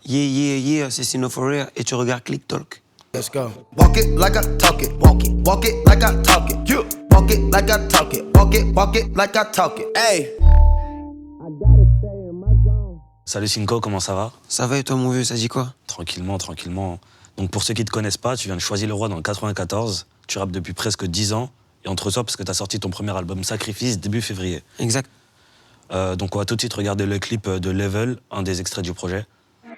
Yeah, Assassino for real, et tu regardes Click Talk. Let's go. Walk it like I talk it. Walk it like I talk it. You walk it like I talk it. Walk it like I talk it. Hey. Salut Cinco, comment ça va? Ça va et toi mon vieux, ça dit quoi? Tranquillement. Donc pour ceux qui te connaissent pas, tu viens de Choisy-le-Roi dans le 94, tu rappes depuis presque 10 ans, et entre toi parce que t'as sorti ton premier album Sacrifice début février. Exact. Donc on va tout de suite regarder le clip de Level, un des extraits du projet.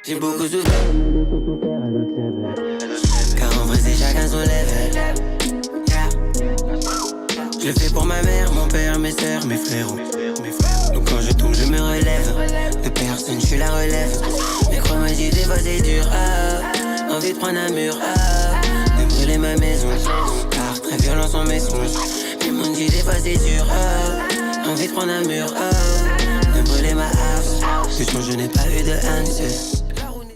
J'ai beaucoup souffert, car en vrai c'est chacun son level. Je le fais pour ma mère, mon père, mes sœurs, mes frérots. Donc quand je tombe je me relève, de personne je suis la relève. Mais crois-moi j'ai des fois c'est dur, envie de prendre un mur, de brûler ma maison, car très violents sont mes songes. Mais mon dit des fois c'est dur, envie de prendre un mur, de brûler ma house. Putain je n'ai pas eu de answers.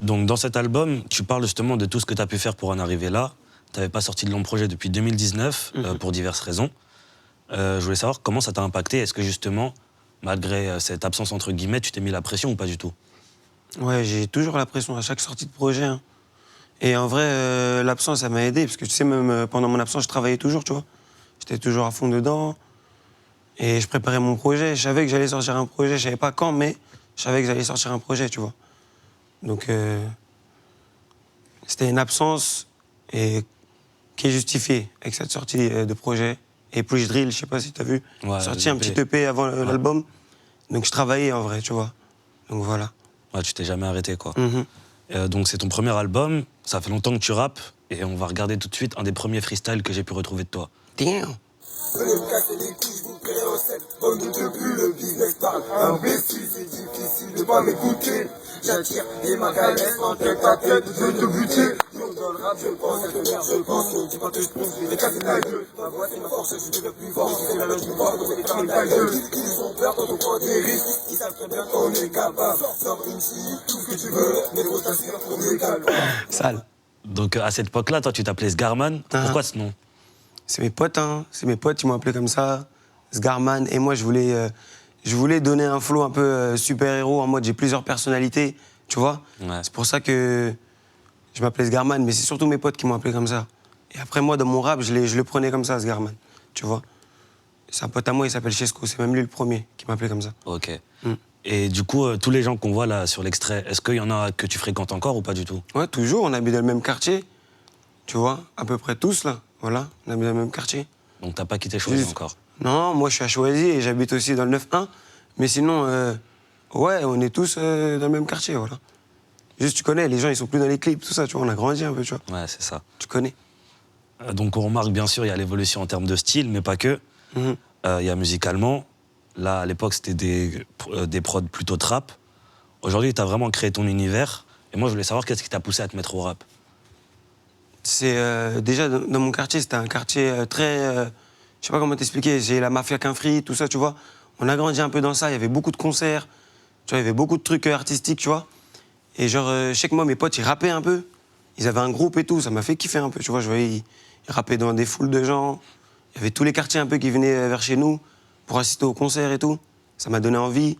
Donc dans cet album, tu parles justement de tout ce que tu as pu faire pour en arriver là. Tu n'avais pas sorti de long projet depuis 2019, pour diverses raisons. Je voulais savoir comment ça t'a impacté. Est-ce que justement, malgré cette absence entre guillemets, tu t'es mis la pression ou pas du tout? Ouais, j'ai toujours la pression à chaque sortie de projet. Hein. Et en vrai, l'absence, ça m'a aidé. Parce que tu sais, même pendant mon absence, je travaillais toujours, tu vois. J'étais toujours à fond dedans. Et je préparais mon projet. Je savais que j'allais sortir un projet. Je savais pas quand, mais je savais que j'allais sortir un projet, tu vois. Donc, c'était une absence et qui est justifiée avec cette sortie de projet. Et Push Drill, je sais pas si tu as vu, sorti un petit EP avant l'album. Donc je travaillais en vrai, tu vois. Donc voilà. Ouais, tu t'es jamais arrêté, quoi. Donc c'est ton premier album, ça fait longtemps que tu rappes, et on va regarder tout de suite un des premiers freestyles que j'ai pu retrouver de toi. Damn. Venez me casser les couilles, vous créez en scène. On ne doute plus, le business parle. Imbécile, c'est difficile de pas m'écouter. J'attire des magalès en tête à tête, je veux te buter. Donc dans le rap, je pense, cette merde, je pense. Dis pas que je pense, je vais casser ta gueule. Ma voix, c'est ma force, je deviens plus fort. C'est la loge du bord, donc c'est fermer ta gueule. Ils ont peur quand on prend des risques. Ils savent très bien qu'on est capable. Sors une fille, tout ce que tu veux. Mais gros, t'assures, trop mégal. Sale. Donc à cette époque-là, toi tu t'appelais Sgarman. Pourquoi ce nom? C'est mes potes, hein. C'est mes potes qui m'ont appelé comme ça, Sgarman. Et moi, je voulais donner un flow un peu super-héros, en mode j'ai plusieurs personnalités, tu vois. Ouais. C'est pour ça que je m'appelais Sgarman, mais c'est surtout mes potes qui m'ont appelé comme ça. Et après, moi, dans mon rap, je le prenais comme ça, Sgarman, tu vois. C'est un pote à moi, il s'appelle Chesco, c'est même lui le premier qui m'appelait comme ça. Ok. Et du coup, tous les gens qu'on voit là sur l'extrait, est-ce qu'il y en a que tu fréquentes encore ou pas du tout? Ouais, toujours, on habite dans le même quartier, tu vois, à peu près tous, là. Voilà, on habite dans le même quartier. Donc t'as pas quitté Choisy encore? Non, moi je suis à Choisy et j'habite aussi dans le 9-1. Mais sinon, ouais, on est tous dans le même quartier, voilà. Juste, tu connais, les gens ils sont plus dans les clips, tout ça, tu vois, on a grandi un peu, tu vois. Ouais, c'est ça. Tu connais. Donc on remarque bien sûr, il y a l'évolution en termes de style, mais pas que. Il y a musicalement. Là, à l'époque, c'était des prods plutôt trap. Aujourd'hui, t'as vraiment créé ton univers. Et moi, je voulais savoir qu'est-ce qui t'a poussé à te mettre au rap? C'est déjà dans mon quartier, c'était un quartier très. Je sais pas comment t'expliquer, j'ai la mafia Quinfri, tout ça, tu vois. On a grandi un peu dans ça, il y avait beaucoup de concerts, tu vois, il y avait beaucoup de trucs artistiques, tu vois. Et genre, je sais que moi, mes potes, ils rappaient un peu. Ils avaient un groupe et tout, ça m'a fait kiffer un peu, tu vois. Je voyais, ils rappaient dans des foules de gens. Il y avait tous les quartiers un peu qui venaient vers chez nous pour assister aux concerts et tout. Ça m'a donné envie.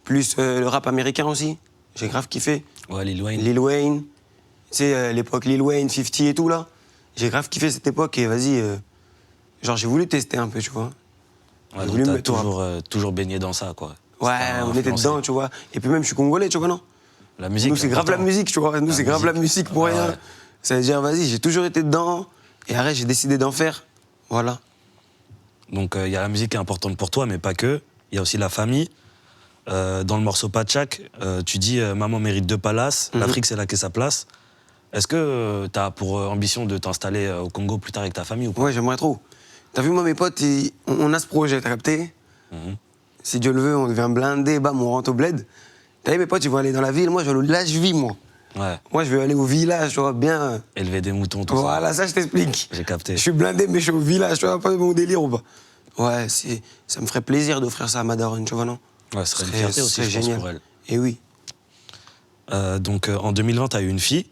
Plus le rap américain aussi, j'ai grave kiffé. Ouais, Lil Wayne. Lil Wayne. Tu sais, l'époque Lil Wayne, 50 et tout, là. J'ai grave kiffé cette époque et vas-y, genre j'ai voulu tester un peu, tu vois. Ouais, donc t'as toujours baigné dans ça, quoi. Ouais, on était dedans, tu vois. Et puis même, je suis congolais, tu vois, non? La musique, nous, c'est grave la musique, tu vois. Nous, c'est grave la musique pour rien. Ça veut dire, vas-y, j'ai toujours été dedans. Et après, j'ai décidé d'en faire. Voilà. Donc, il y a la musique qui est importante pour toi, mais pas que. Il y a aussi la famille. Dans le morceau Pachak, tu dis « Maman mérite 2 palaces, l'Afrique, c'est là qu'est sa place ». Est-ce que tu as pour ambition de t'installer au Congo plus tard avec ta famille ou pas? Ouais, j'aimerais trop. T'as vu, moi, mes potes, on a ce projet, t'as capté? Si Dieu le veut, on devient blindé, bam, on rentre au bled. T'as vu, mes potes, ils vont aller dans la ville, moi, je vais au village-vie, moi. Ouais. Moi, je vais aller au village, tu vois, bien... Élever des moutons, tout ça. Voilà, ça, je t'explique. J'ai capté. Je suis blindé, mais je suis au village, tu vois, pas mon délire ou pas? Ouais, ça me ferait plaisir d'offrir ça à ma daronne, tu vois, non? Ouais, ce serait une fierté aussi, je pense, pour elle. Et oui. Donc, en 2020, t'as eu une fille,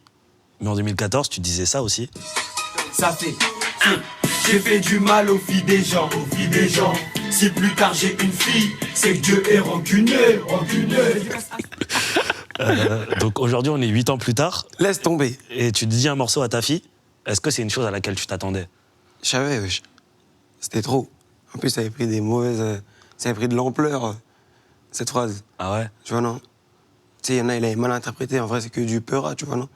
mais en 2014, tu disais ça aussi. Ça fait... J'ai fait du mal aux filles des gens, Si plus tard j'ai une fille, c'est que Dieu est rancunier. Donc aujourd'hui, on est 8 ans plus tard, Laisse tomber. et tu dis un morceau à ta fille. Est-ce que c'est une chose à laquelle tu t'attendais? Je savais, wesh. C'était trop. En plus, ça avait pris des mauvaises... ça avait pris de l'ampleur, cette phrase. Ah ouais? Tu vois, non? Tu sais, il y en a, il avait mal interprété. En vrai, c'est que du peura, tu vois, non?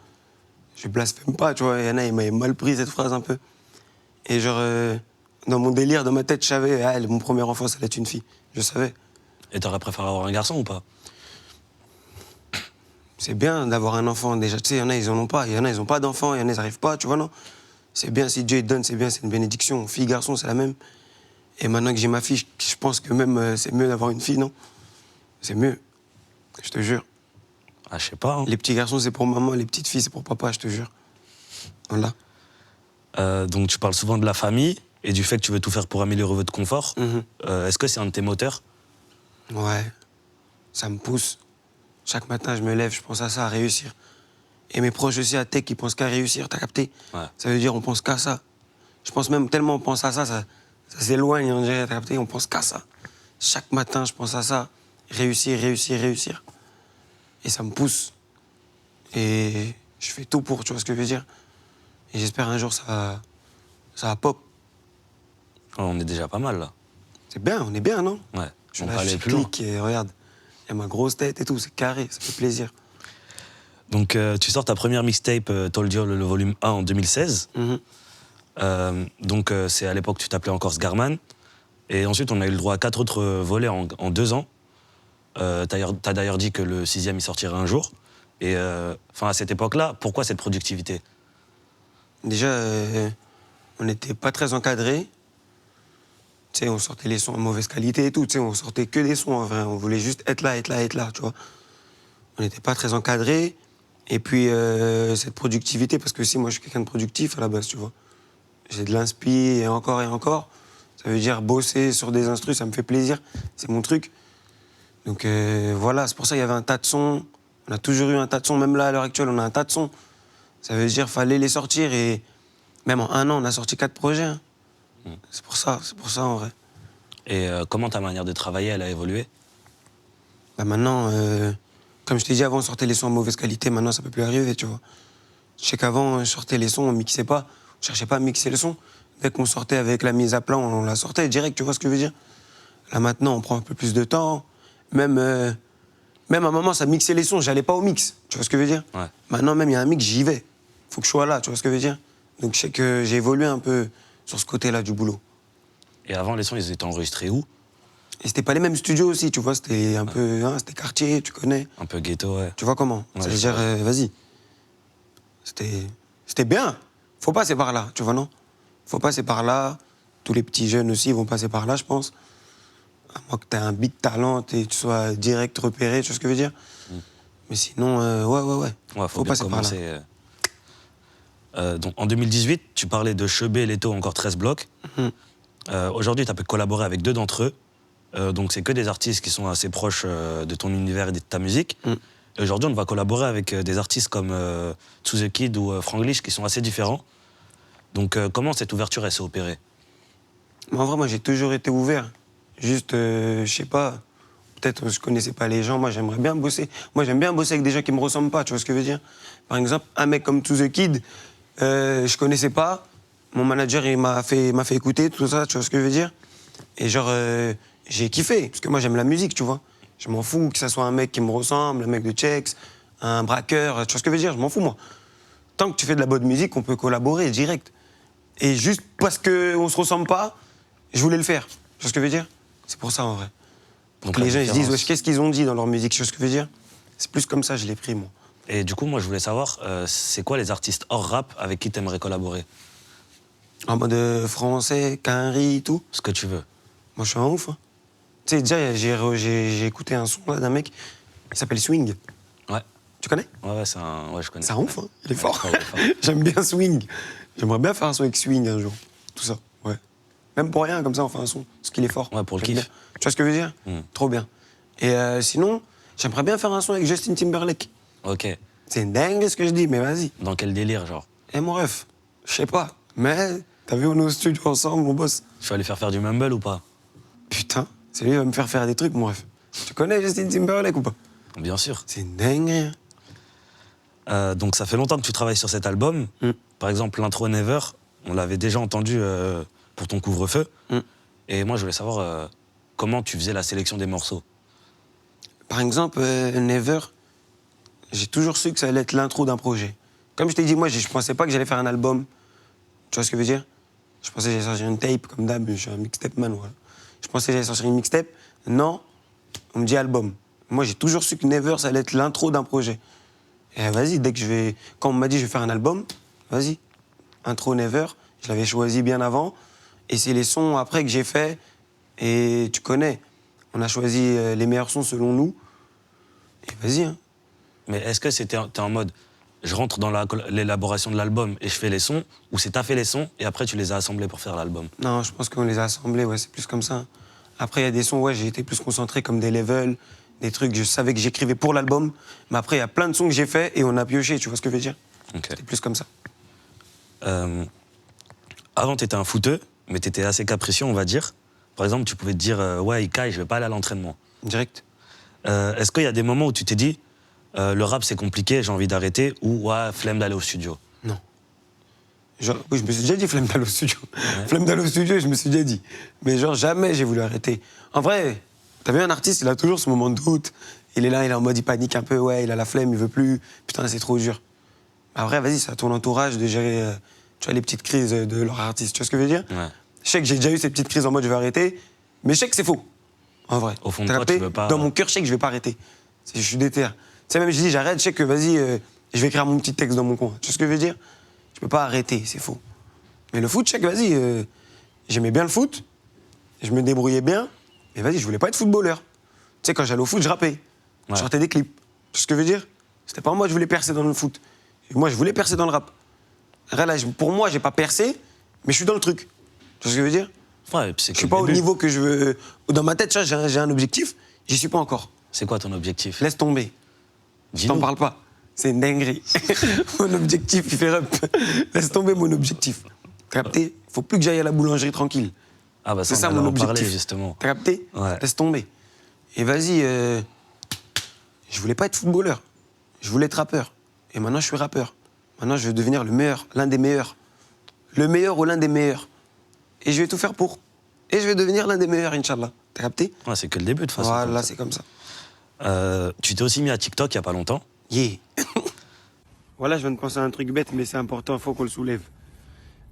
Je blasphème pas, tu vois. Il y en a, il m'avait mal pris cette phrase un peu. Et genre, dans mon délire, dans ma tête, je savais, ah, mon premier enfant, ça allait être une fille. Je savais. Et t'aurais préféré avoir un garçon ou pas? C'est bien d'avoir un enfant, déjà. Tu sais, il y en a, ils en ont pas. Il y en a, ils ont pas d'enfants. Il y en a, ils n'arrivent pas, tu vois, non? C'est bien, si Dieu te donne, c'est bien, c'est une bénédiction. Fille, garçon, c'est la même. Et maintenant que j'ai ma fille, je pense que même c'est mieux d'avoir une fille, non? C'est mieux. Je te jure. Ah, je sais pas. Hein. Les petits garçons, c'est pour maman, les petites filles, c'est pour papa, je te jure. Voilà. Donc tu parles souvent de la famille et du fait que tu veux tout faire pour améliorer votre confort. Mhm. Est-ce que c'est un de tes moteurs? Ouais. Ça me pousse. Chaque matin, je me lève, je pense à ça, à réussir. Et mes proches aussi à tech, ils pensent qu'à réussir, t'as capté? Ouais. Ça veut dire on pense qu'à ça. Je pense même tellement on pense à ça, ça s'éloigne, on dirait, t'as capté? On pense qu'à ça. Chaque matin, je pense à ça. Réussir, réussir, réussir. Et ça me pousse. Et je fais tout pour, tu vois ce que je veux dire? Et j'espère un jour ça va pop. On est déjà pas mal là. C'est bien, on est bien, non? Ouais. Je On suis peut là, aller je plus loin. clique et regarde. Il y a ma grosse tête et tout, c'est carré, ça fait plaisir. Donc tu sors ta première mixtape Told You, le volume 1 en 2016. Mhm. Donc c'est à l'époque tu t'appelais encore Sgarman. Et ensuite on a eu le droit à 4 autres volets en 2 ans. T'as d'ailleurs dit que le 6e il sortirait un jour. Et à cette époque-là, pourquoi cette productivité? Déjà, on n'était pas très encadrés. Tu sais, on sortait les sons en mauvaise qualité et tout. Tu sais, on sortait que des sons en vrai. On voulait juste être là, tu vois. On n'était pas très encadrés. Et puis, cette productivité, parce que si moi je suis quelqu'un de productif à la base, tu vois. J'ai de l'inspi et encore et encore. Ça veut dire bosser sur des instrus, ça me fait plaisir. C'est mon truc. Donc voilà, c'est pour ça qu'il y avait un tas de sons. On a toujours eu un tas de sons. Même là, à l'heure actuelle, on a un tas de sons. Ça veut dire qu'il fallait les sortir. Et même en 1 an, on a sorti 4 projets. Hein. C'est pour ça en vrai. Et comment ta manière de travailler, elle a évolué? Bah maintenant, comme je t'ai dit avant, on sortait les sons en mauvaise qualité. Maintenant, ça peut plus arriver, tu vois. Je sais qu'avant, je sortais les sons, on mixait pas. On cherchait pas à mixer le son. Dès qu'on sortait avec la mise à plat, on la sortait direct, tu vois ce que je veux dire? Là maintenant, on prend un peu plus de temps. Même à un moment, ça mixait les sons, j'allais pas au mix, tu vois ce que je veux dire? Ouais. Maintenant, même, il y a un mix, j'y vais. Faut que je sois là, tu vois ce que je veux dire? Donc je sais que j'ai évolué un peu sur ce côté-là du boulot. Et avant, les sons, ils étaient enregistrés où? Et c'était pas les mêmes studios aussi, tu vois, c'était un peu... Hein, c'était quartier, tu connais. Un peu ghetto, ouais. Tu vois comment? Ouais, Ça veut je dire, vois. vas-y. C'était bien. Faut passer par là, tu vois, non? Faut passer par là. Tous les petits jeunes aussi vont passer par là, je pense. À moins que tu aies un big talent et que tu sois direct repéré, tu vois ce que je veux dire? Mais sinon, ouais. Ouais, faut bien passer par là. commencer. Donc en 2018, tu parlais de Chebet, Leto, encore 13 blocs. Mhm. Aujourd'hui, tu as pu collaborer avec 2 d'entre eux. Donc c'est que des artistes qui sont assez proches de ton univers et de ta musique. Mhm. Et aujourd'hui, on va collaborer avec des artistes comme To The Kid ou Franglish qui sont assez différents. Donc comment cette ouverture elle s'est opérée? Mais en vrai, moi, j'ai toujours été ouvert. Juste, je sais pas, peut-être je connaissais pas les gens. Moi, j'aimerais bien bosser. Moi, j'aime bien bosser avec des gens qui me ressemblent pas, tu vois ce que je veux dire? Par exemple, un mec comme To The Kid, je connaissais pas. Mon manager, il m'a fait écouter tout ça, tu vois ce que je veux dire? Et genre, j'ai kiffé, parce que moi, j'aime la musique, tu vois. Je m'en fous que ça soit un mec qui me ressemble, un mec de Chex, un braqueur, tu vois ce que je veux dire? Je m'en fous, moi. Tant que tu fais de la bonne musique, on peut collaborer direct. Et juste parce qu'on se ressemble pas, je voulais le faire. Tu vois ce que je veux dire? C'est pour ça, en vrai. Pour Donc, que la les gens ils se disent, différence- wesh, qu'est-ce qu'ils ont dit dans leur musique? Tu vois ce que je veux dire? C'est plus comme ça, je l'ai pris, moi. Et du coup, moi, je voulais savoir, c'est quoi les artistes hors rap avec qui tu aimerais collaborer? En mode français, Quinry, tout. Ce que tu veux. Moi, je suis un ouf. Hein. Tu sais, déjà, j'ai écouté un son là d'un mec, il s'appelle Swing. Ouais. Tu connais? Ouais, c'est un... Ouais, je connais. C'est un ouf, hein. Il est Ouais, fort. il est fort. J'aime bien Swing. J'aimerais bien faire un son avec Swing un jour. Tout ça, ouais. Même pour rien, comme ça, on fait un son. Parce qu'il est fort. Ouais, pour le J'aime kiff. bien. Tu vois ce que je veux dire? Trop bien. Et sinon, j'aimerais bien faire un son avec Justin Timberlake. Ok. C'est une dingue ce que je dis, mais vas-y. Dans quel délire, genre? Et mon ref, je sais pas. Mais t'as vu, on est au studio ensemble, on bosse. Tu vas aller faire du mumble ou pas? Putain, c'est lui qui va me faire des trucs, mon ref. Tu connais Justin Timberlake ou pas? Bien sûr. C'est une dinguerie. Donc ça fait longtemps que tu travailles sur cet album. Par exemple, l'intro Never, on l'avait déjà entendu pour ton couvre-feu. Et moi, je voulais savoir comment tu faisais la sélection des morceaux. Par exemple, Never, j'ai toujours su que ça allait être l'intro d'un projet. Comme je t'ai dit, moi, je pensais pas que j'allais faire un album. Tu vois ce que je veux dire? Je pensais que j'allais sortir une tape, comme d'hab, je suis un mixtape man, voilà. Je pensais que j'allais sortir une mixtape. Non, on me dit album. Moi, j'ai toujours su que Never, ça allait être l'intro d'un projet. Et vas-y, dès que je vais... Quand on m'a dit je vais faire un album, vas-y. Intro Never, je l'avais choisi bien avant. Et c'est les sons après que j'ai fait. Et tu connais, on a choisi les meilleurs sons selon nous. Et vas-y, hein. Mais est-ce que t'es en mode, je rentre dans l'élaboration de l'album et je fais les sons, ou c'est t'as fait les sons et après tu les as assemblés pour faire l'album? Non, je pense qu'on les a assemblés, ouais, c'est plus comme ça. Après, il y a des sons, ouais, j'ai été plus concentré comme des levels, des trucs, je savais que j'écrivais pour l'album. Mais après, il y a plein de sons que j'ai fait et on a pioché, tu vois ce que je veux dire? Ok. C'était plus comme ça. Avant, t'étais un footeux, mais t'étais assez capricieux, on va dire. Par exemple, tu pouvais te dire, ouais, Ikaï, je vais pas aller à l'entraînement. Direct. Est-ce qu'il y a des moments où tu t'es dit, le rap c'est compliqué, j'ai envie d'arrêter, ou ouais, flemme d'aller au studio? Non. Genre, oui, je me suis déjà dit flemme d'aller au studio. Flemme d'aller au studio, je me suis déjà dit. Mais genre, jamais j'ai voulu arrêter. En vrai, t'as vu un artiste, il a toujours ce moment de doute. Il est là, il est en mode, il panique un peu, ouais, il a la flemme, il veut plus. Putain, c'est trop dur. Après, vas-y, c'est à ton entourage de gérer, tu vois, les petites crises de leur artiste. Tu vois ce que je veux dire? Ouais. Je sais que j'ai déjà eu ces petites crises en mode, je vais arrêter. Mais je sais que c'est faux. En vrai. Au fond de T'as toi, capté? tu veux pas- Dans mon cœur, je sais que je vais pas arrêter. Je suis déter. Tu sais, même je dis, j'arrête, je sais que, vas-y, je vais écrire mon petit texte dans mon coin. Tu vois ce que je veux dire? Je peux pas arrêter, c'est faux. Mais le foot, je sais que, vas-y, j'aimais bien le foot, je me débrouillais bien, mais vas-y, je voulais pas être footballeur. Tu sais, quand j'allais au foot, je rappais. Ouais. Je sortais des clips. Tu vois ce que je veux dire? C'était pas moi, je voulais percer dans le foot. Et moi, je voulais percer dans le rap. Là, pour moi, j'ai pas percé, mais je suis dans le truc. Tu vois ce que je veux dire? Ouais, et puis c'est Je que suis le pas au début. niveau que je veux. Dans ma tête, tu vois, j'ai un objectif, j'y suis pas encore. C'est quoi ton objectif? Laisse tomber. Je Dis-nous. t'en parle pas. C'est une dinguerie. Mon objectif, il fait rep. Laisse tomber mon objectif. T'as capté? Faut plus que j'aille à la boulangerie tranquille. Ah bah C'est ça, ça on mon allait en objectif. parler, justement. T'as capté? Ouais. Laisse tomber. Et vas-y, je voulais pas être footballeur. Je voulais être rappeur. Et maintenant, je suis rappeur. Maintenant, je veux devenir le meilleur, l'un des meilleurs. Le meilleur ou l'un des meilleurs. Et je vais tout faire pour. Et je vais devenir l'un des meilleurs, Inch'Allah. T'as capté? Ouais, c'est que le début, de toute façon. Voilà, comme ça. c'est comme ça. Tu t'es aussi mis à TikTok il y a pas longtemps. Yeah. Voilà, je viens de penser à un truc bête, mais c'est important, il faut qu'on le soulève.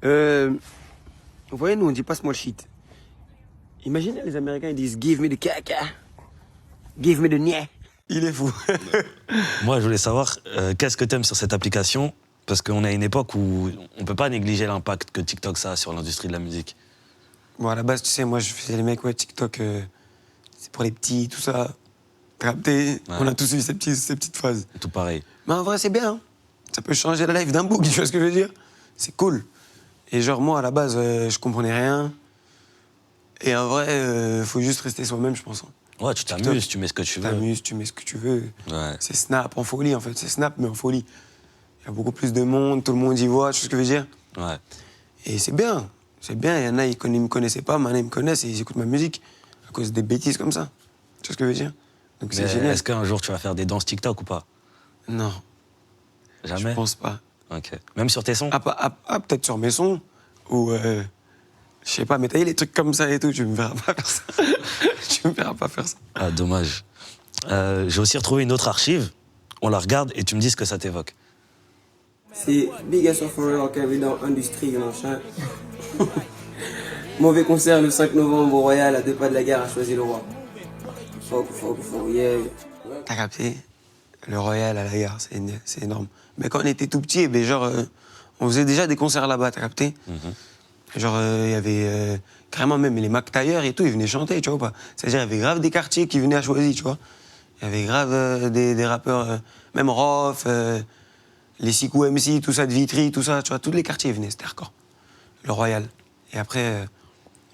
Vous voyez, nous, on dit pas small shit. Imaginez, les Américains, ils disent give me the caca, give me the niais. Il est fou. Moi, je voulais savoir, qu'est-ce que t'aimes sur cette application? Parce qu'on est à une époque où on peut pas négliger l'impact que TikTok ça a sur l'industrie de la musique. Bon, à la base, tu sais, moi, je faisais les mecs, ouais, TikTok, c'est pour les petits, tout ça. T'as capté? Ouais. On a tous eu ces petites phases. Tout pareil. Mais en vrai, c'est bien. Hein. Ça peut changer la life d'un bouc, tu vois ce que je veux dire? C'est cool. Et genre, moi, à la base, je comprenais rien. Et en vrai, faut juste rester soi-même, je pense. Hein. Ouais, tu TikTok, t'amuses, tu mets ce que tu Tu veux. t'amuses, tu mets ce que tu veux. Ouais. C'est Snap en folie, en fait. C'est Snap, mais en folie. Il y a beaucoup plus de monde, tout le monde y voit, tu vois ce que je veux dire? Ouais. Et c'est bien. C'est bien. Il y en a, ils me connaissaient pas, maintenant, ils me connaissent et ils écoutent ma musique à cause des bêtises comme ça. Tu vois ce que je veux dire? Donc c'est Mais génial. est-ce qu'un jour tu vas faire des danses TikTok ou pas? Non, Jamais. je pense pas. Ok. Même sur tes sons? Peut-être sur mes sons, ou je sais pas, mais t'as vu les trucs comme ça et tout, tu me verras pas faire ça. Tu me verras pas faire ça. Ah, dommage. J'ai aussi retrouvé une autre archive. On la regarde et tu me dis ce que ça t'évoque. C'est Big Ass of Royal qui avait dans Industrie, machin. Mauvais concert le 5 novembre au Royal, à 2 pas de la gare, à Choisy-le-Roi. Fuck, yeah. T'as capté? Le Royal à la gare, c'est énorme. Mais quand on était tout petit, ben genre, on faisait déjà des concerts là-bas, t'as capté? Genre, il y avait carrément même les Mac Tailleur et tout, ils venaient chanter, tu vois ou pas? C'est-à-dire, il y avait grave des quartiers qui venaient à Choisy, tu vois? Il y avait grave des rappeurs, même Rof, les Sikou MC, tout ça, de Vitry, tout ça, tu vois, tous les quartiers venaient, c'était hardcore. Le Royal. Et après,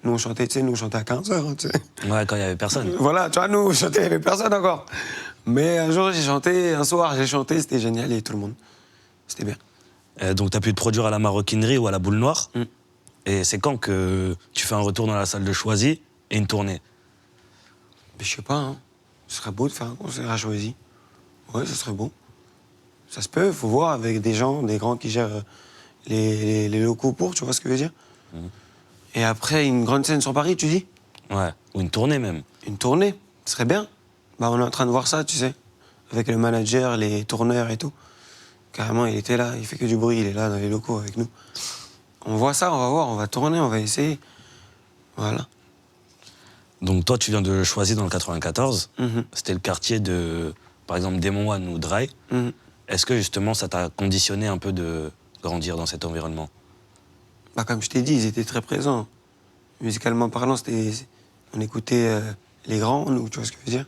nous on chantait, tu sais, nous on chantait à 15h, tu sais. Ouais, quand il y avait personne. Voilà, tu vois, nous on chantait, il n'y avait personne encore. Mais un jour j'ai chanté, un soir j'ai chanté, c'était génial, et tout le monde. C'était bien. Donc t'as pu te produire à la Maroquinerie ou à la Boule Noire. Et c'est quand que tu fais un retour dans la salle de Choisy et une tournée? Mais je sais pas, hein. Ce serait beau de faire un concert à Choisy. Ouais, ce serait bon. Ça se peut, faut voir avec des gens, des grands qui gèrent les locaux pour, tu vois ce que je veux dire. Et après, une grande scène sur Paris, tu dis? Ouais, ou une tournée même. Une tournée, ce serait bien. Bah, on est en train de voir ça, tu sais, avec le manager, les tourneurs et tout. Carrément, il était là, il fait que du bruit, il est là dans les locaux avec nous. On voit ça, on va voir, on va tourner, on va essayer. Voilà. Donc toi, tu viens de Choisy dans le 94. Mhm. C'était le quartier de, par exemple, Demon One ou Dry. Mhm. Est-ce que justement, ça t'a conditionné un peu de grandir dans cet environnement? Bah, comme je t'ai dit, ils étaient très présents. Musicalement parlant, on écoutait les grands, nous, tu vois ce que je veux dire.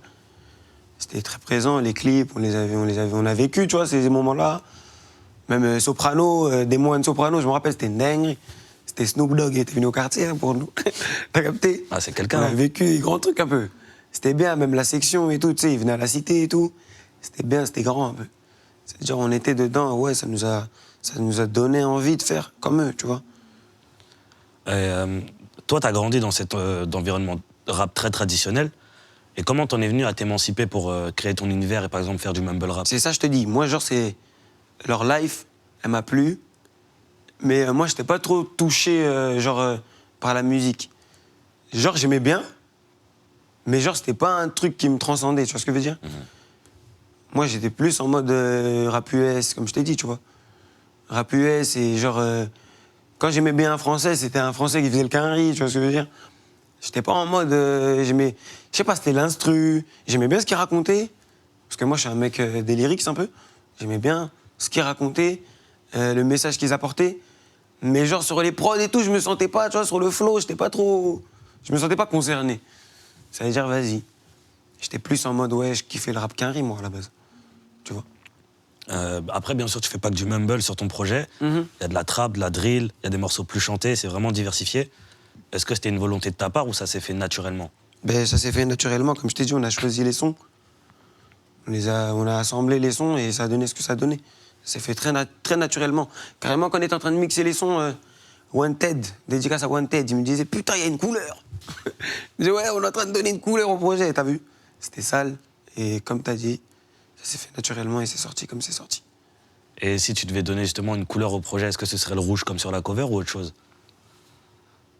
C'était très présent, les clips, on a vécu, tu vois, ces moments-là. Même Soprano, des moines Soprano, je me rappelle, c'était une dinguerie. C'était Snoop Dogg, il était venu au quartier hein, pour nous. T'as capté? Ah, c'est quelqu'un. On a Hein. vécu des grands trucs un peu. C'était bien, même la section et tout, tu sais, il venait à la cité et tout. C'était bien, c'était grand un peu. C'est-à-dire, on était dedans, ouais, ça nous a donné envie de faire comme eux, tu vois. Toi, t'as grandi dans cet environnement rap très traditionnel. Et comment t'en es venu à t'émanciper pour créer ton univers et par exemple faire du mumble rap? C'est ça, je te dis. Moi, genre, c'est. Leur life, elle m'a plu. Mais moi, j'étais pas trop touché, par la musique. Genre, j'aimais bien. Mais genre, c'était pas un truc qui me transcendait, tu vois ce que je veux dire? Moi, j'étais plus en mode rap US, comme je t'ai dit, tu vois. Rap US et genre. Quand j'aimais bien un français, c'était un français qui faisait le quinri, tu vois ce que je veux dire? J'étais pas en mode. J'aimais. Je sais pas, c'était l'instru. J'aimais bien ce qu'il racontait. Parce que moi, je suis un mec des lyrics un peu. J'aimais bien ce qu'ils racontaient, le message qu'ils apportaient. Mais genre, sur les prods et tout, je me sentais pas, tu vois, sur le flow, j'étais pas trop. Je me sentais pas concerné. Ça veut dire, vas-y. J'étais plus en mode, ouais, je kiffais le rap quinri, moi, à la base. Tu vois? Après, bien sûr, tu fais pas que du mumble sur ton projet. Il y a de la trap, de la drill, il y a des morceaux plus chantés, c'est vraiment diversifié. Est-ce que c'était une volonté de ta part ou ça s'est fait naturellement? Ben, ça s'est fait naturellement. Comme je t'ai dit, on a choisi les sons. On a assemblé les sons et ça a donné ce que ça a donné. Ça s'est fait très naturellement. Carrément, quand on était en train de mixer les sons, Wanted, dédicace à Wanted, il me disait « Putain, il y a une couleur !» Je disais « Ouais, on est en train de donner une couleur au projet, t'as vu ?» C'était sale. Et comme t'as dit, ça s'est fait naturellement et c'est sorti comme c'est sorti. Et si tu devais donner justement une couleur au projet, est-ce que ce serait le rouge comme sur la cover ou autre chose?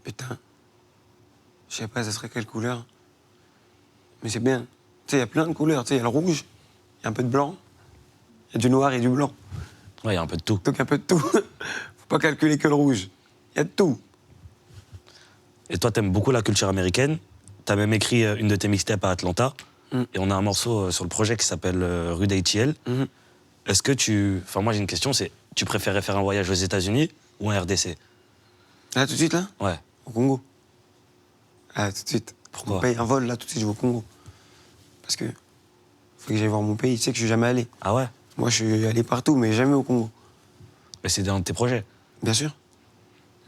Putain. Je sais pas, ça serait quelle couleur. Mais c'est bien. Tu sais, il y a plein de couleurs. Tu sais, il y a le rouge, il y a un peu de blanc, il y a du noir et du blanc. Ouais, il y a un peu de tout. Donc un peu de tout. Faut pas calculer que le rouge. Il y a de tout. Et toi, t'aimes beaucoup la culture américaine. T'as même écrit une de tes mixtapes à Atlanta. Et on a un morceau sur le projet qui s'appelle Rue d'ATL. Est-ce que tu... Enfin, moi, j'ai une question, c'est... Tu préférais faire un voyage aux États-Unis ou en RDC? Là, tout de suite, là? Ouais. Au Congo. Ah, tout de suite. Pourquoi? On paye un vol, là, tout de suite, je vais au Congo. Parce que faut que j'aille voir mon pays. Tu sais que je suis jamais allé. Ah ouais? Moi, je suis allé partout, mais jamais au Congo. Mais c'est un de tes projets. Bien sûr.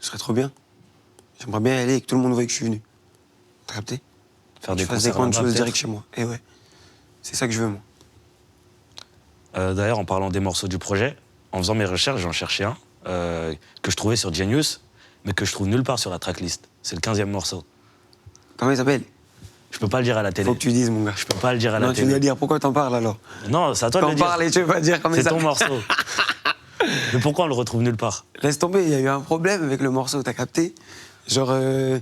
Ce serait trop bien. J'aimerais bien y aller et que tout le monde voie que je suis venu. T'as capté? Faire Que je des fasse des concerts grandes là-bas, choses peut-être. direct chez moi. Et ouais. C'est ça que je veux, moi. D'ailleurs, en parlant des morceaux du projet, en faisant mes recherches, j'en cherchais un que je trouvais sur Genius, mais que je trouve nulle part sur la tracklist. C'est le 15e morceau. Comment il s'appelle? Je peux pas le dire à la télé. Faut que tu dises, mon gars. Je peux pas le dire à Non, la tu télé. dois dire pourquoi t'en parles alors. Non, c'est à toi de le T'en dire. parles et tu veux pas dire comment il C'est ton s'appelle. morceau. Mais pourquoi on le retrouve nulle part? Laisse tomber, il y a eu un problème avec le morceau, t'as capté? Le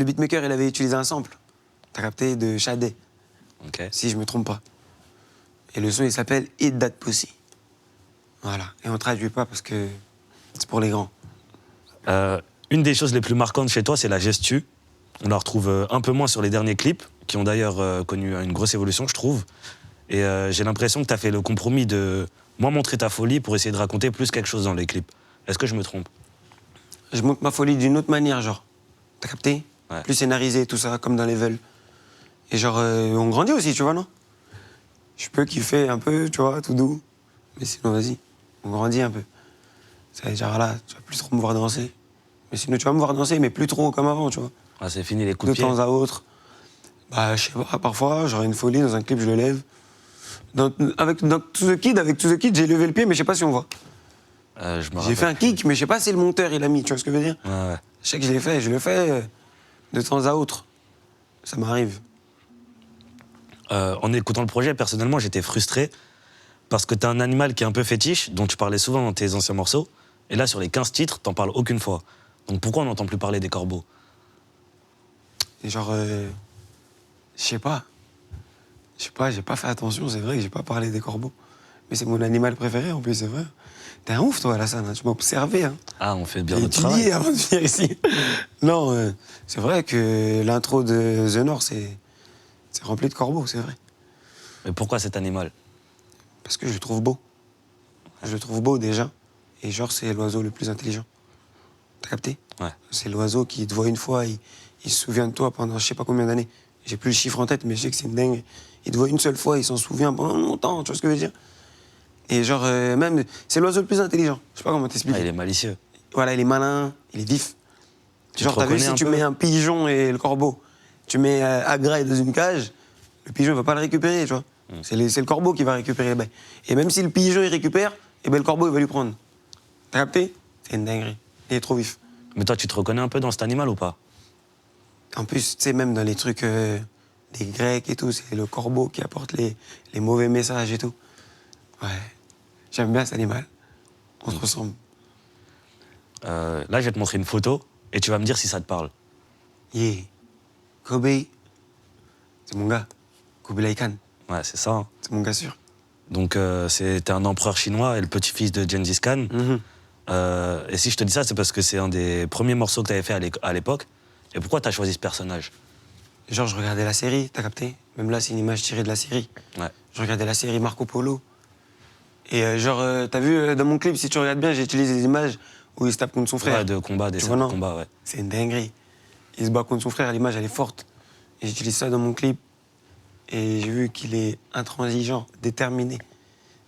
beatmaker, il avait utilisé un sample. T'as capté? De Shadé, Ok. si je me trompe pas. Et le son, il s'appelle Eat That Pussy. Voilà. Et on traduit pas parce que c'est pour les grands. Une des choses les plus marquantes chez toi, c'est la gestu. On la retrouve un peu moins sur les derniers clips, qui ont d'ailleurs connu une grosse évolution, je trouve. Et j'ai l'impression que tu as fait le compromis de moins montrer ta folie pour essayer de raconter plus quelque chose dans les clips. Est-ce que je me trompe? Je montre ma folie d'une autre manière, genre. T'as capté? Ouais. Plus scénarisé, tout ça, comme dans les Level. Et genre, on grandit aussi, tu vois, non? Je peux kiffer un peu, tu vois, tout doux. Mais sinon, vas-y, on grandit un peu. Ça veut dire, là, tu vas plus trop me voir danser. Mais sinon, tu vas me voir danser, mais plus trop comme avant, tu vois. Ah, c'est fini les coups De de pied. temps à autre. Bah, je sais pas, parfois, j'aurais une folie, dans un clip, je le lève. Avec To The Kid, j'ai levé le pied, mais je sais pas si on voit. Je me J'ai fait un kick, mais je sais pas si le monteur, il a mis, tu vois ce que je veux dire? Ouais, ouais. Je sais que je le fais de temps à autre. Ça m'arrive. En écoutant le projet, personnellement, j'étais frustré parce que t'as un animal qui est un peu fétiche, dont tu parlais souvent dans tes anciens morceaux, et là, sur les 15 titres, t'en parles aucune fois. Donc pourquoi on n'entend plus parler des corbeaux? Et genre, je sais pas. Je sais pas, j'ai pas fait attention, c'est vrai que j'ai pas parlé des corbeaux. Mais c'est mon animal préféré en plus, c'est vrai. T'es un ouf, toi, Alassane, hein. Tu m'as observé. Hein. Ah, on fait bien J'ai notre travail. étudié avant de venir ici. Non, c'est vrai que l'intro de The North, c'est rempli de corbeaux, c'est vrai. Mais pourquoi cet animal? Parce que je le trouve beau. Je le trouve beau déjà. Et genre, c'est l'oiseau le plus intelligent. T'as capté? Ouais. C'est l'oiseau qui te voit une fois, il se souvient de toi pendant je sais pas combien d'années. J'ai plus le chiffre en tête, mais je sais que c'est une dingue. Il te voit une seule fois, il s'en souvient pendant longtemps, tu vois ce que je veux dire? Et genre, même, c'est l'oiseau le plus intelligent. Je sais pas comment t'expliquer. Ah, il est malicieux. Voilà, il est malin, il est vif. Tu Genre, te t'as vu, reconnais si un tu peu mets un pigeon et le corbeau, tu mets Agraï dans une cage, le pigeon il va pas le récupérer, tu vois. C'est le corbeau qui va récupérer les baies. Et même si le pigeon il récupère, et ben le corbeau il va lui prendre. T'as capté? C'est une dinguerie. Il est trop vif. Mais toi, tu te reconnais un peu dans cet animal ou pas? En plus, tu sais, même dans les trucs des Grecs et tout, c'est le corbeau qui apporte les mauvais messages et tout. Ouais. J'aime bien cet animal. On se ressemble. Là, je vais te montrer une photo et tu vas me dire si ça te parle. Yeah. Kobe. C'est mon gars. Kublai Khan. Ouais, c'est ça. Hein. C'est mon gars sûr. Donc, c'était un empereur chinois et le petit-fils de Gengis Khan. Mhm. Et si je te dis ça, c'est parce que c'est un des premiers morceaux que tu avais fait à l'époque. Et pourquoi tu as choisi ce personnage? Genre, je regardais la série, t'as capté? Même là, c'est une image tirée de la série. Ouais. Je regardais la série Marco Polo. Et genre, t'as vu, dans mon clip, si tu regardes bien, j'ai utilisé des images où il se tape contre son frère. Ouais, de combat, des Tu scènes vois, de non combat, ouais. C'est une dinguerie. Il se bat contre son frère, l'image, elle est forte. Et j'utilise ça dans mon clip. Et j'ai vu qu'il est intransigeant, déterminé.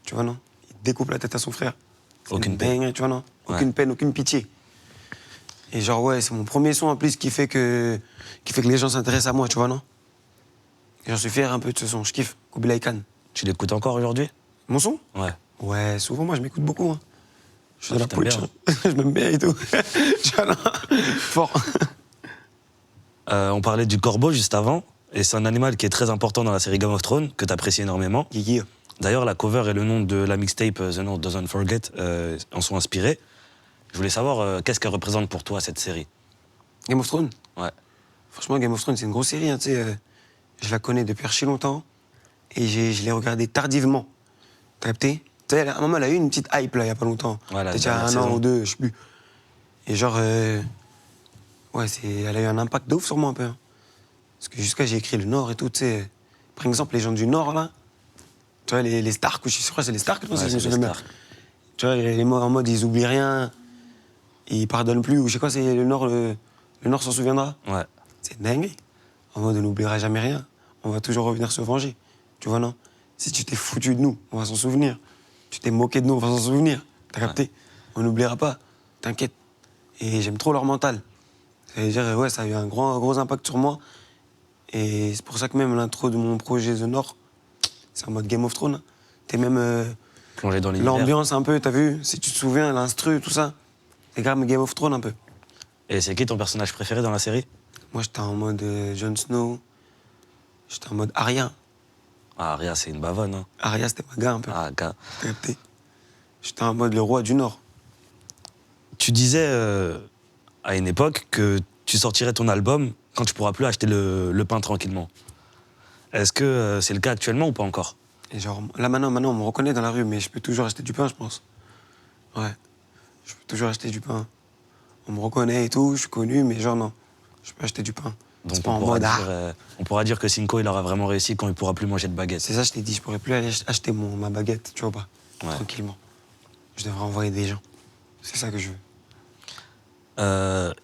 Tu vois, non? Il découpe la tête à son frère. C'est Aucune une peine. dinguerie, tu vois, non? Ouais. Aucune peine, aucune pitié. Et genre, ouais, c'est mon premier son en plus qui fait que les gens s'intéressent à moi, tu vois, non? Et j'en suis fier un peu de ce son, je kiffe. Kublai Khan. Tu l'écoutes encore aujourd'hui? Mon son? Ouais. Ouais, souvent, moi, je m'écoute beaucoup. Hein. Je suis Ah, de la tu t'aimes putsch. Hein. Je m'aime bien et tout. Tu vois, non? Fort. On parlait du corbeau juste avant, et c'est un animal qui est très important dans la série Game of Thrones, que tu apprécies énormément. Guigui. D'ailleurs, la cover et le nom de la mixtape The North Doesn't Forget en sont inspirés. Je voulais savoir qu'est-ce qu'elle représente pour toi, cette série? Game of Thrones? Ouais. Franchement, Game of Thrones, c'est une grosse série. Hein, tu sais, je la connais depuis archi longtemps. Et je l'ai regardée tardivement. T'as capté? Tu sais, à un moment, elle a eu une petite hype, là, il y a pas longtemps. Ouais, la Peut-être il y a dernière un an saison. ou deux, je sais plus. Et genre, ouais, elle a eu un impact de ouf sur moi, un peu. Hein. Parce que jusqu'à j'ai écrit le Nord et tout, tu sais. Par exemple, les gens du Nord, là, tu vois, les Stark, ou je sais pas, c'est les Stark, non, Ouais, si je me c'est souviens les bien. Stark. Tu vois, les mots en mode, ils oublient rien, ils pardonnent plus, ou je sais quoi, c'est le Nord s'en souviendra. Ouais. C'est dingue. En mode, on n'oubliera jamais rien. On va toujours revenir se venger. Tu vois, non? Si tu t'es foutu de nous, on va s'en souvenir. Tu t'es moqué de nous, on va s'en souvenir. T'as capté? On n'oubliera pas. T'inquiète. Et j'aime trop leur mental. Ça veut dire, ouais, ça a eu un gros impact sur moi. Et c'est pour ça que même l'intro de mon projet The Nord, c'est en mode Game of Thrones. T'es même Plongé dans l'univers. l'ambiance un peu, t'as vu? Si tu te souviens, l'instru, tout ça. C'est quand même Game of Thrones un peu. Et c'est qui ton personnage préféré dans la série? Moi, j'étais en mode Jon Snow. J'étais en mode Arya. Ah, Arya, c'est une bavonne. Hein. Arya, c'était ma gars un peu. Ah, gars. T'as capté? J'étais en mode le roi du Nord. Tu disais à une époque que tu sortirais ton album quand tu pourras plus acheter le pain tranquillement. Est-ce que c'est le cas actuellement ou pas encore? Et genre, là maintenant, on me reconnaît dans la rue, mais je peux toujours acheter du pain, je pense. Ouais. Je peux toujours acheter du pain. On me reconnaît et tout, je suis connu, mais genre non. Je peux acheter du pain. C'est Donc pas en mode, on pourra dire que Cinco, il aura vraiment réussi quand il pourra plus manger de baguette. C'est ça, je t'ai dit, je pourrais plus aller acheter ma baguette, tu vois pas. Ouais. Tranquillement. Je devrais envoyer des gens. C'est ça que je veux.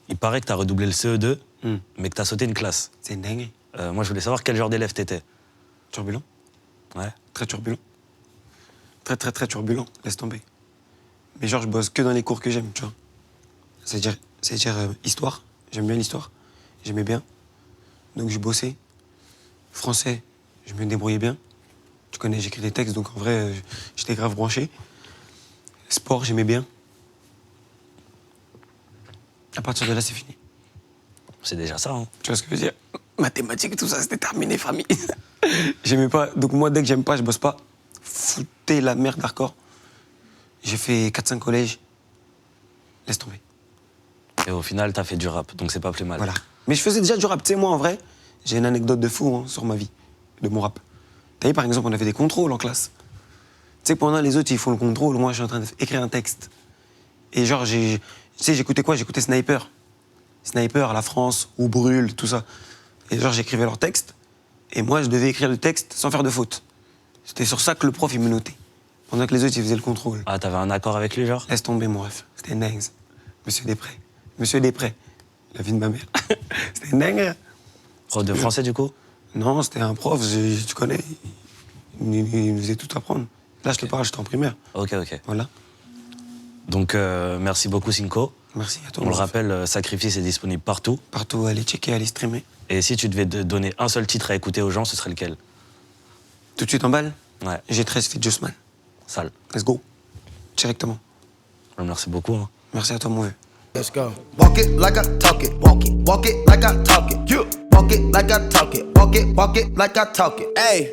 Il paraît que tu as redoublé le CE2, Hmm. mais que tu as sauté une classe. C'est une dinguerie. Moi, je voulais savoir quel genre d'élève t'étais. Turbulent. Ouais. Très turbulent. Très, très, très turbulent. Laisse tomber. Mais genre, je bosse que dans les cours que j'aime, tu vois. C'est-à-dire histoire. J'aime bien l'histoire. J'aimais bien. Donc, je bossais. Français, je me débrouillais bien. Tu connais, j'écris des textes, donc en vrai, j'étais grave branché. Sport, j'aimais bien. À partir de là, c'est fini. C'est déjà ça, hein. Tu vois ce que je veux dire? mathématiques, tout ça, c'était terminé, famille. J'aimais pas. Donc moi, dès que j'aime pas, je bosse pas. Foutez la merde hardcore. J'ai fait 4-5 collèges. Laisse tomber. Et au final, t'as fait du rap, donc c'est pas plus mal. Voilà. Mais je faisais déjà du rap. Tu sais, moi, en vrai, j'ai une anecdote de fou hein, sur ma vie, de mon rap. T'as vu, par exemple, on avait des contrôles en classe. Tu sais, pendant les autres, ils font le contrôle, moi, je suis en train d'écrire un texte. Et genre, tu sais, j'écoutais quoi? J'écoutais Sniper. Sniper, La France, ou Brûle, tout ça. Et genre, j'écrivais leur texte. Et moi, je devais écrire le texte sans faire de faute. C'était sur ça que le prof, il me notait. Pendant que les autres, ils faisaient le contrôle. Ah, t'avais un accord avec lui, genre? Laisse tomber, mon ref. C'était dingue. Monsieur Després. Monsieur Després. La vie de ma mère. C'était dingue. Prof de français, du coup? Non, c'était un prof, tu connais. Il nous faisait tout apprendre. Là, je te parle, j'étais en primaire. Ok. Voilà. Donc, merci beaucoup, Cinco. Merci à toi. On le mon ref. rappelle, Sacrifice est disponible partout. Partout, allez checker, allez streamer. Et si tu devais donner un seul titre à écouter aux gens, ce serait lequel? Tout de suite en balle, Ouais, j'ai 13 feat Juiceman. sale. Let's go. Directement. Merci beaucoup. Hein. Merci à toi, mon vieux. Let's go. Walk it like I talk it. Walk it like I talk it. Yeah. Walk it like I talk it. Walk it like I talk it. Hey.